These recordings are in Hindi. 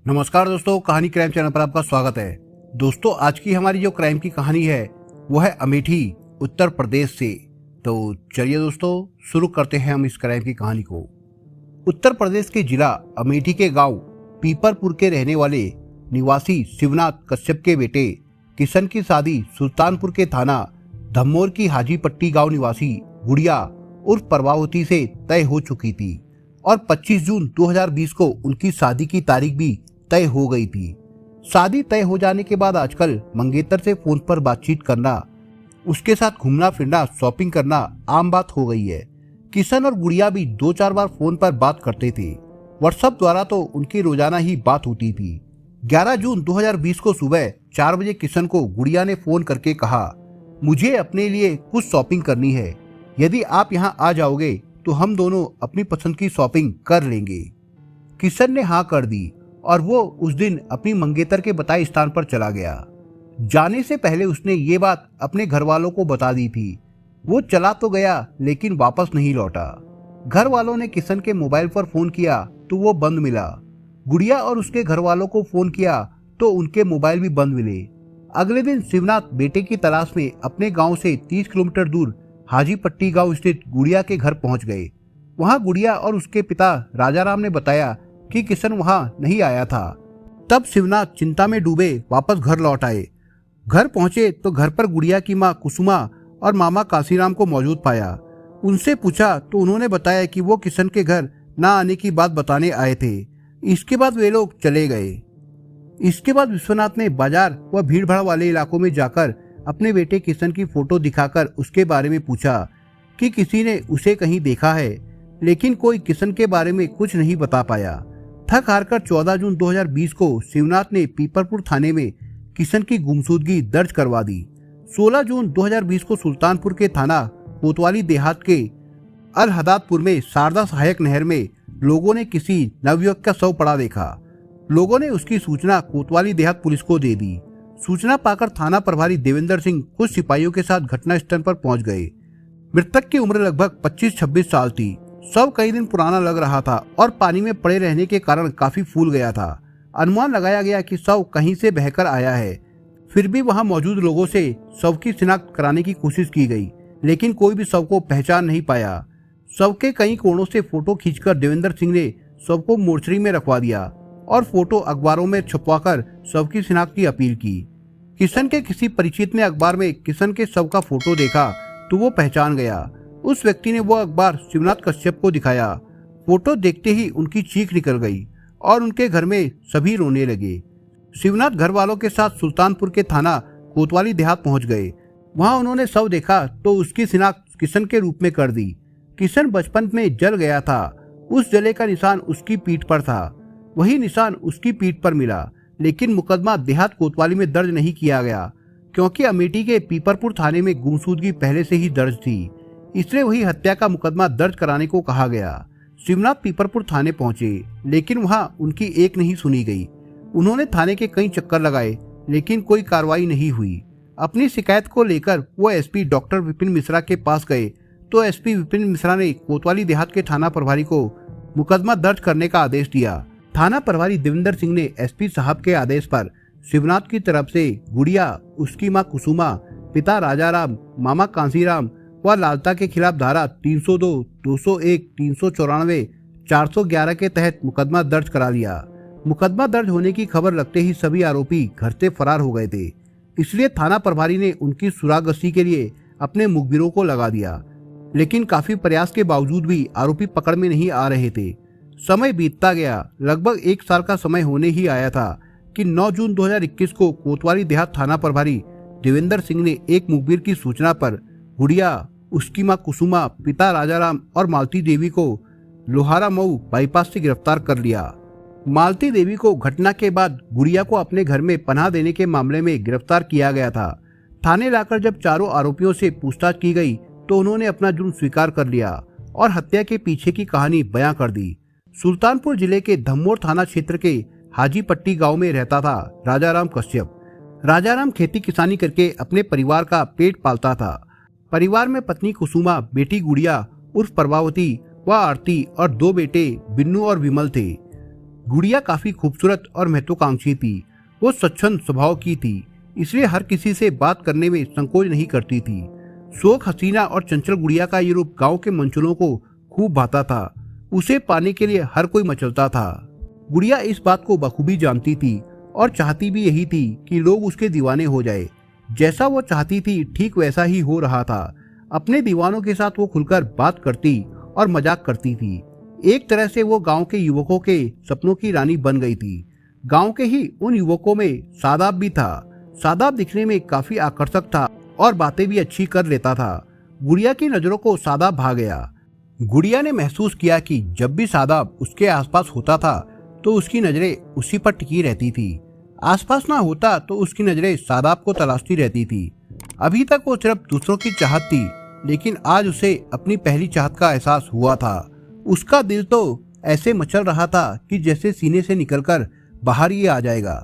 नमस्कार दोस्तों, कहानी क्राइम चैनल पर आपका स्वागत है। दोस्तों, आज की हमारी जो क्राइम की कहानी है वो है अमेठी, उत्तर प्रदेश से। तो चलिए दोस्तों, शुरू करते हैं हम इस क्राइम की कहानी को। उत्तर प्रदेश के जिला अमेठी के गांव पीपरपुर के रहने वाले निवासी शिवनाथ कश्यप के बेटे किशन की शादी सुल्तानपुर के थाना धम्मोर की हाजी पट्टी गांव निवासी गुड़िया उर्फ प्रभावती से तय हो चुकी थी और 25 जून 2020 को उनकी शादी की तारीख भी तय हो गई थी। शादी तय हो जाने के बाद आजकल मंगेतर से फोन पर बातचीत करना, उसके साथ घूमना फिरना, शॉपिंग करना आम बात हो गई है। किशन और गुड़िया भी 2-4 बार फोन पर बात करते थे। व्हाट्सएप द्वारा तो उनकी रोजाना ही बात होती थी। 11 जून 2020 को सुबह 4 बजे किशन को गुड़िया ने फोन करके कहा, मुझे अपने लिए कुछ शॉपिंग करनी है, यदि आप यहाँ आ जाओगे तो हम दोनों अपनी पसंद की शॉपिंग कर लेंगे। किशन ने हाँ कर दी और वो उस दिन अपनी मंगेतर के बताए स्थान पर चला गया। जाने से पहले उसने ये बात अपने घर वालों को बता दी थी। वो चला तो गया लेकिन वापस नहीं लौटा। घर वालों ने किशन के मोबाइल पर फोन किया तो वो बंद मिला। गुड़िया और उसके घर वालों को फोन किया तो उनके मोबाइल भी बंद मिले। अगले दिन शिवनाथ बेटे की तलाश में अपने गांव से 30 किलोमीटर दूर हाजी पट्टी गांव स्थित गुड़िया के घर पहुंच गए। वहां गुड़िया और उसके पिता राजाराम ने बताया कि किशन वहां नहीं आया था। तब शिवनाथ चिंता में डूबे वापस घर लौट आए। घर पहुंचे तो घर पर गुड़िया की मां कुसुमा और मामा काशीराम को मौजूद पाया। उनसे पूछा तो उन्होंने बताया कि वो किशन के घर ना आने की बात बताने आए थे। इसके बाद वे लोग चले गए। इसके बाद विश्वनाथ ने बाजार व भीड़भाड़ वाले इलाकों में जाकर अपने बेटे किशन की फोटो दिखाकर उसके बारे में पूछा कि किसी ने उसे कहीं देखा है, लेकिन कोई किशन के बारे में कुछ नहीं बता पाया। थक हारकर 14 जून 2020 को शिवनाथ ने पीपरपुर थाने में किशन की गुमशुदगी दर्ज करवा दी। 16 जून 2020 को सुल्तानपुर के थाना कोतवाली देहात के अलहदादपुर में शारदा सहायक नहर में लोगों ने किसी नवयुवक का शव पड़ा देखा। लोगों ने उसकी सूचना कोतवाली देहात पुलिस को दे दी। सूचना पाकर थाना प्रभारी देवेंद्र सिंह कुछ सिपाहियों के साथ घटना स्थल पर पहुंच गए। मृतक की उम्र लगभग 25-26 साल थी। शव कई दिन पुराना लग रहा था और पानी में पड़े रहने के कारण काफी फूल गया था। अनुमान लगाया गया कि शव कहीं से बहकर आया है। फिर भी वहां मौजूद लोगों से शव की शिनाख्त कराने की कोशिश की गई, लेकिन कोई भी शव को पहचान नहीं पाया। शव के कई कोणों से फोटो खींचकर देवेंद्र सिंह ने शव को मोर्चरी में रखवा दिया और फोटो अखबारों में छपवाकर शव की शिनाख्त की अपील की। किशन के किसी परिचित ने अखबार में किशन के शव का फोटो देखा तो वो पहचान गया। उस व्यक्ति ने वो अखबार शिवनाथ कश्यप को दिखाया। फोटो देखते ही उनकी चीख निकल गई और उनके घर में सभी रोने लगे। शिवनाथ घर वालों के साथ सुल्तानपुर के थाना कोतवाली देहात पहुंच गए। वहां उन्होंने शव देखा तो उसकी शिनाख्त किशन के रूप में कर दी। किशन बचपन में जल गया था। उस जले का निशान उसकी पीठ पर था। वही निशान उसकी पीठ पर मिला, लेकिन मुकदमा देहात कोतवाली में दर्ज नहीं किया गया क्योंकि अमेठी के पीपरपुर थाने में गुमशुदगी पहले से ही दर्ज थी, इसलिए वही हत्या का मुकदमा दर्ज कराने को कहा गया। शिवनाथ पीपरपुर थाने पहुंचे, लेकिन वहां उनकी एक नहीं सुनी गई। उन्होंने थाने के कई चक्कर लगाए, लेकिन कोई कार्रवाई नहीं हुई। अपनी शिकायत को लेकर वो एसपी डॉक्टर विपिन मिश्रा के पास गए तो एसपी विपिन मिश्रा ने कोतवाली देहात के थाना प्रभारी को मुकदमा दर्ज करने का आदेश दिया। थाना प्रभारी देवेंद्र सिंह ने एसपी साहब के आदेश पर शिवनाथ की तरफ से गुड़िया, उसकी मां कुसुमा, पिता राजाराम, मामा कांसीराम व लालता के खिलाफ धारा 302, 201, 394, 411 के तहत मुकदमा दर्ज करा लिया। मुकदमा दर्ज होने की खबर लगते ही सभी आरोपी घर से फरार हो गए थे, इसलिए थाना प्रभारी ने उनकी सुरागसी के लिए अपने मुखबिरों को लगा दिया, लेकिन काफी प्रयास के बावजूद भी आरोपी पकड़ में नहीं आ रहे थे। समय बीतता गया। लगभग 1 साल का समय होने ही आया था कि 9 जून 2021 को कोतवाली देहात थाना प्रभारी देवेंद्र सिंह ने एक मुखबिर की सूचना पर गुड़िया, उसकी मां कुसुमा, पिता राजाराम और मालती देवी को लोहारा मऊ बाईपास से गिरफ्तार कर लिया। मालती देवी को घटना के बाद गुड़िया को अपने घर में पनाह देने के मामले में गिरफ्तार किया गया था। थाने लाकर जब चारों आरोपियों से पूछताछ की गई तो उन्होंने अपना जुर्म स्वीकार कर लिया और हत्या के पीछे की कहानी बयां कर दी। सुल्तानपुर जिले के धम्मोर थाना क्षेत्र के हाजी पट्टी गांव में रहता था राजाराम कश्यप। राजाराम खेती किसानी करके अपने परिवार का पेट पालता था। परिवार में पत्नी कुसुमा, बेटी गुड़िया उर्फ प्रभावती व आरती और 2 बेटे बिन्नू और विमल थे। गुड़िया काफी खूबसूरत और महत्वाकांक्षी थी। वो स्वच्छंद स्वभाव की थी, इसलिए हर किसी से बात करने में संकोच नहीं करती थी। शोक हसीना और चंचल गुड़िया का ये रूप गांव के मंचलों को खूब भाता था। उसे पाने के लिए हर कोई मचलता था। गुड़िया इस बात को बखूबी जानती थी और चाहती भी यही थी कि लोग उसके दीवाने हो जाए। जैसा वो चाहती थी ठीक वैसा ही हो रहा था। अपने दीवानों के साथ वो खुलकर बात करती और मजाक करती थी। एक तरह से वो गांव के युवकों के सपनों की रानी बन गई थी। गांव के ही उन युवकों में सादाब भी था। सादाब दिखने में काफी आकर्षक था और बातें भी अच्छी कर लेता था। गुड़िया की नजरों को सादाब भा गया। गुड़िया ने महसूस किया कि जब भी सादाब उसके आसपास होता था तो उसकी नजरें उसी पर टिकी रहती थी। आसपास ना होता तो उसकी नजरें सादाब को तलाशती रहती थी। अभी तक वो सिर्फ दूसरों की चाहत थी, लेकिन आज उसे अपनी पहली चाहत का एहसास हुआ था। उसका दिल तो ऐसे मचल रहा था कि जैसे सीने से निकलकर बाहर ही आ जाएगा।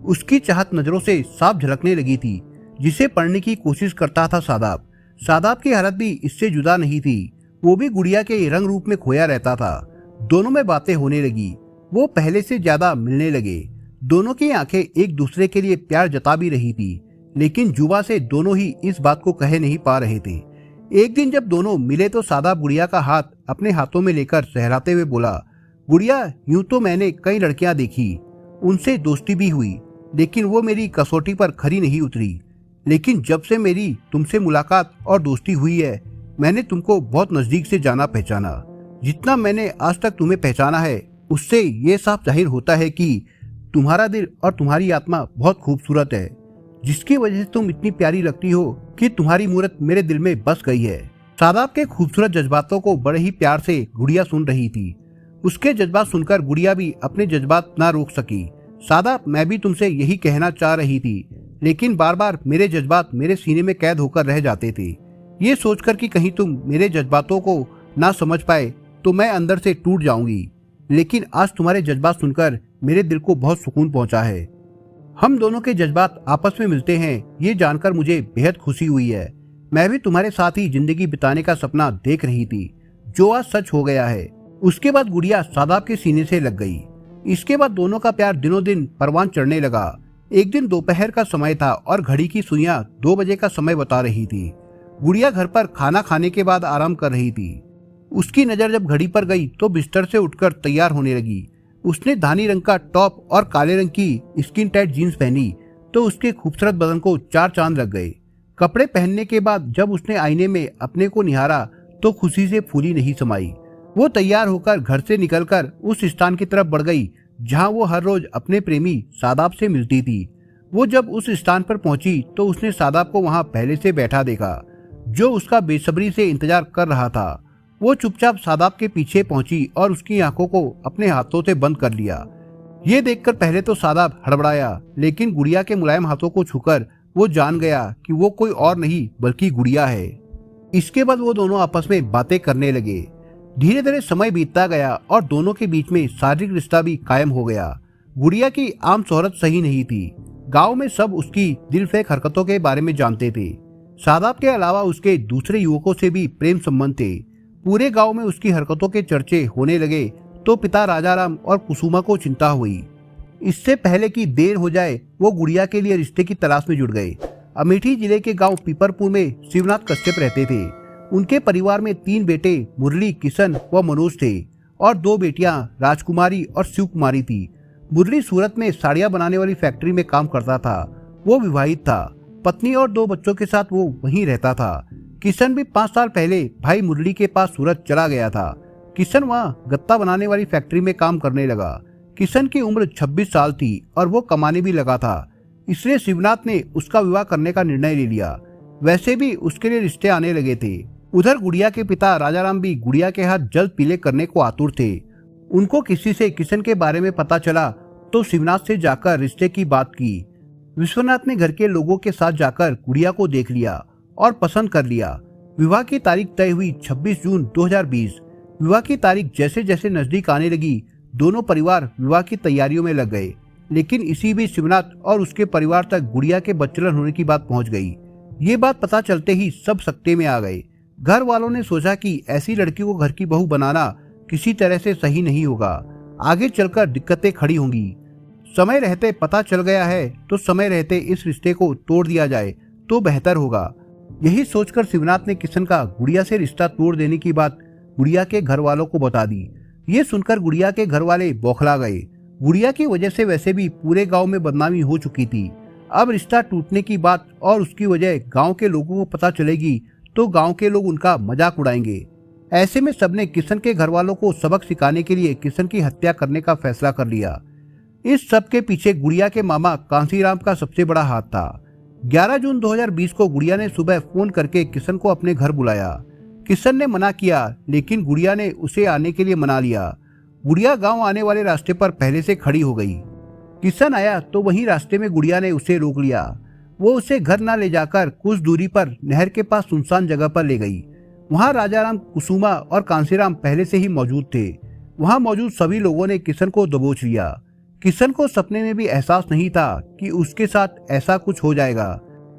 उसकी चाहत नजरों से साफ झलकने लगी थी, जिसे पढ़ने की कोशिश करता था सादाब। सादाब की हालत भी इससे जुदा नहीं थी। वो भी गुड़िया के रंग रूप में खोया रहता था। दोनों में बातें होने लगी। वो पहले से ज्यादा मिलने लगे। दोनों की आंखें एक दूसरे के लिए प्यार जता भी रही थी, लेकिन जुबा से दोनों ही इस बात को कह नहीं पा रहे थे। एक दिन जब दोनों मिले तो सादाब गुड़िया का हाथ अपने हाथों में लेकर सहराते हुए बोला, गुड़िया, यूं तो मैंने कई लड़कियां देखी, उनसे दोस्ती भी हुई, लेकिन वो मेरी कसौटी पर खरी नहीं उतरी। लेकिन जब से मेरी तुमसे मुलाकात और दोस्ती हुई है, मैंने तुमको बहुत नजदीक से जाना पहचाना। जितना मैंने आज तक तुम्हें पहचाना है, उससे ये साफ जाहिर होता है कि तुम्हारा दिल और तुम्हारी आत्मा बहुत खूबसूरत है, जिसकी वजह से तुम इतनी प्यारी लगती हो कि तुम्हारी मूरत मेरे दिल में बस गई है। सादाब के खूबसूरत जज्बातों को बड़े ही प्यार से गुड़िया सुन रही थी। उसके जज्बात सुनकर गुड़िया भी अपने जज्बात ना रोक सकी। सादाब, मैं भी तुमसे यही कहना चाह रही थी, लेकिन बार बार मेरे जज्बात मेरे सीने में कैद होकर रह जाते थे। ये सोचकर कि कहीं तुम मेरे जज्बातों को ना समझ पाए तो मैं अंदर से टूट जाऊंगी। लेकिन आज तुम्हारे जज्बात सुनकर मेरे दिल को बहुत सुकून पहुंचा है। हम दोनों के जज्बात आपस में मिलते हैं, ये जानकर मुझे बेहद खुशी हुई है। मैं भी तुम्हारे साथ ही जिंदगी बिताने का सपना देख रही थी, जो आज सच हो गया है। उसके बाद गुड़िया सादाब के सीने से लग गई। इसके बाद दोनों का प्यार दिनों दिन परवान चढ़ने लगा। एक दिन दोपहर का समय था और घड़ी की सुइयां 2 बजे का समय बता रही थी। गुड़िया घर पर खाना खाने के बाद आराम कर रही थी। उसकी नजर जब घड़ी पर गई तो बिस्तर से उठकर तैयार होने लगी। उसने धानी रंग का टॉप और काले रंग की स्किन टाइट जीन्स पहनी तो उसके खूबसूरत बदन को 4 चांद लग गए। कपड़े पहनने के बाद जब उसने आईने में अपने को निहारा तो खुशी से फूली नहीं समाई। वो तैयार होकर घर से निकलकर उस स्थान की तरफ बढ़ गई जहां वो हर रोज अपने प्रेमी सादाब से मिलती थी। वो जब उस स्थान पर पहुंची तो उसने सादाब को वहां पहले से बैठा देखा, जो उसका बेसब्री से इंतजार कर रहा था। वो चुपचाप सादाब के पीछे पहुंची और उसकी आंखों को अपने हाथों से बंद कर लिया। ये देखकर पहले तो सादाब हड़बड़ाया, लेकिन गुड़िया के मुलायम हाथों को छूकर वो जान गया कि वो कोई और नहीं बल्कि गुड़िया है। इसके बाद वो दोनों आपस में बातें करने लगे। धीरे धीरे समय बीतता गया और दोनों के बीच में शारीरिक रिश्ता भी कायम हो गया। गुड़िया की आम शोहरत सही नहीं थी। गांव में सब उसकी दिलफेक हरकतों के बारे में जानते थे। सादाब के अलावा उसके दूसरे युवकों से भी प्रेम संबंध थे। पूरे गांव में उसकी हरकतों के चर्चे होने लगे तो पिता राजाराम और कुसुमा को चिंता हुई। इससे पहले कि देर हो जाए वो गुड़िया के लिए रिश्ते की तलाश में जुट गए। अमेठी जिले के गांव पीपरपुर में शिवनाथ कश्यप रहते थे। उनके परिवार में 3 बेटे मुरली, किशन व मनोज थे और 2 बेटियां राजकुमारी और शिव कुमारी थी। मुरली सूरत में साड़ियां बनाने वाली फैक्ट्री में काम करता था। वो विवाहित था। पत्नी और 2 बच्चों के साथ वो वहीं रहता था। किशन भी 5 साल पहले भाई मुरली के पास सूरत चला गया था। किशन वहाँ गत्ता बनाने वाली फैक्ट्री में काम करने लगा। किशन की उम्र 26 साल थी और वो कमाने भी लगा था, इसलिए शिवनाथ ने उसका विवाह करने का निर्णय ले लिया। वैसे भी उसके लिए रिश्ते आने लगे थे। उधर गुड़िया के पिता राजाराम भी गुड़िया के हाथ जल्द पीले करने को आतुर थे। उनको किसी से किशन के बारे में पता चला तो शिवनाथ से जाकर रिश्ते की बात की। विश्वनाथ ने घर के लोगों के साथ जाकर गुड़िया को देख लिया और पसंद कर लिया। विवाह की तारीख तय हुई 26 जून 2020। विवाह की तारीख जैसे जैसे नजदीक आने लगी, दोनों परिवार विवाह की तैयारियों में लग गए। लेकिन इसी बीच शिवनाथ और उसके परिवार तक गुड़िया के बच्चलन होने की बात पहुंच गई। ये बात पता चलते ही सब सकते में आ गए। घर वालों ने सोचा कि ऐसी लड़की को घर की बहू बनाना किसी तरह से सही नहीं होगा। आगे चलकर दिक्कतें खड़ी होंगी। समय रहते पता चल गया है तो समय रहते इस रिश्ते को तोड़ दिया जाए तो बेहतर होगा। यही सोचकर शिवनाथ ने किशन का गुड़िया से रिश्ता तोड़ देने की बात गुड़िया के घर वालों को बता दी। ये सुनकर गुड़िया के घर वाले बौखला गए। गुड़िया की वजह से वैसे भी पूरे गांव में बदनामी हो चुकी थी। अब रिश्ता टूटने की बात और उसकी वजह गांव के लोगों को पता चलेगी तो गांव के लोग उनका मजाक उड़ाएंगे। ऐसे में सबने किशन के घर वालों को सबक सिखाने के लिए किशन की हत्या करने का फैसला कर लिया। इस सब के पीछे गुड़िया के मामा कांसीराम का सबसे बड़ा हाथ था। 11 जून 2020 को गुड़िया ने सुबह फोन करके किशन को अपने घर बुलाया। किशन ने मना किया लेकिन गुड़िया ने उसे आने के लिए मना लिया। गुड़िया गांव आने वाले रास्ते पर पहले से खड़ी हो गई। किशन आया तो वहीं रास्ते में गुड़िया ने उसे रोक लिया। वो उसे घर न ले जाकर कुछ दूरी पर नहर के पास सुनसान जगह पर ले गई। वहां राजाराम, कुसुमा और कांसीराम पहले से ही मौजूद थे। वहां मौजूद सभी लोगों ने किशन को दबोच लिया। किशन को सपने में भी एहसास नहीं था कि उसके साथ ऐसा कुछ हो जाएगा।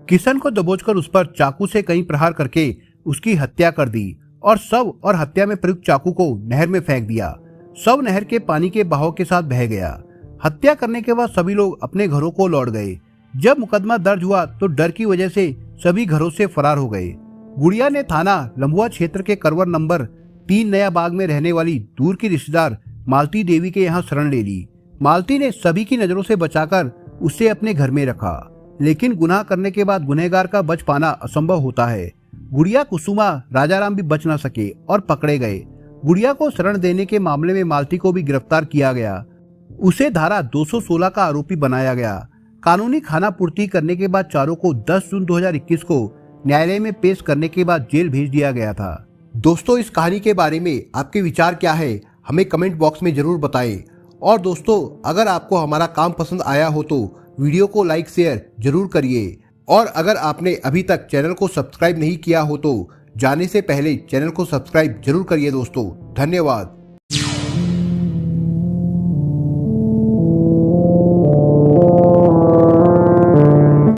किशन को दबोचकर उस पर चाकू से कई प्रहार करके उसकी हत्या कर दी और शव और हत्या में प्रयुक्त चाकू को नहर में फेंक दिया। शव नहर के पानी के बहाव के साथ बह गया। हत्या करने के बाद सभी लोग अपने घरों को लौट गए। जब मुकदमा दर्ज हुआ तो डर की वजह से सभी घरों से फरार हो गए। गुड़िया ने थाना लंबुआ क्षेत्र के करवर नंबर 3 नया बाग में रहने वाली दूर की रिश्तेदार मालती देवी के यहाँ शरण ले ली। मालती ने सभी की नजरों से बचाकर उसे अपने घर में रखा, लेकिन गुनाह करने के बाद गुनहगार का बच पाना असंभव होता है। गुड़िया, कुसुमा, राजाराम भी बच न सके और पकड़े गए। गुड़िया को शरण देने के मामले में मालती को भी गिरफ्तार किया गया। उसे धारा 216 का आरोपी बनाया गया। कानूनी खाना पूर्ति करने के बाद चारों को 10 जून 2021 को न्यायालय में पेश करने के बाद जेल भेज दिया गया था। दोस्तों, इस कहानी के बारे में आपके विचार क्या है हमें कमेंट बॉक्स में जरूर बताएं। और दोस्तों, अगर आपको हमारा काम पसंद आया हो तो वीडियो को लाइक शेयर जरूर करिए। और अगर आपने अभी तक चैनल को सब्सक्राइब नहीं किया हो तो जाने से पहले चैनल को सब्सक्राइब जरूर करिए। दोस्तों, धन्यवाद।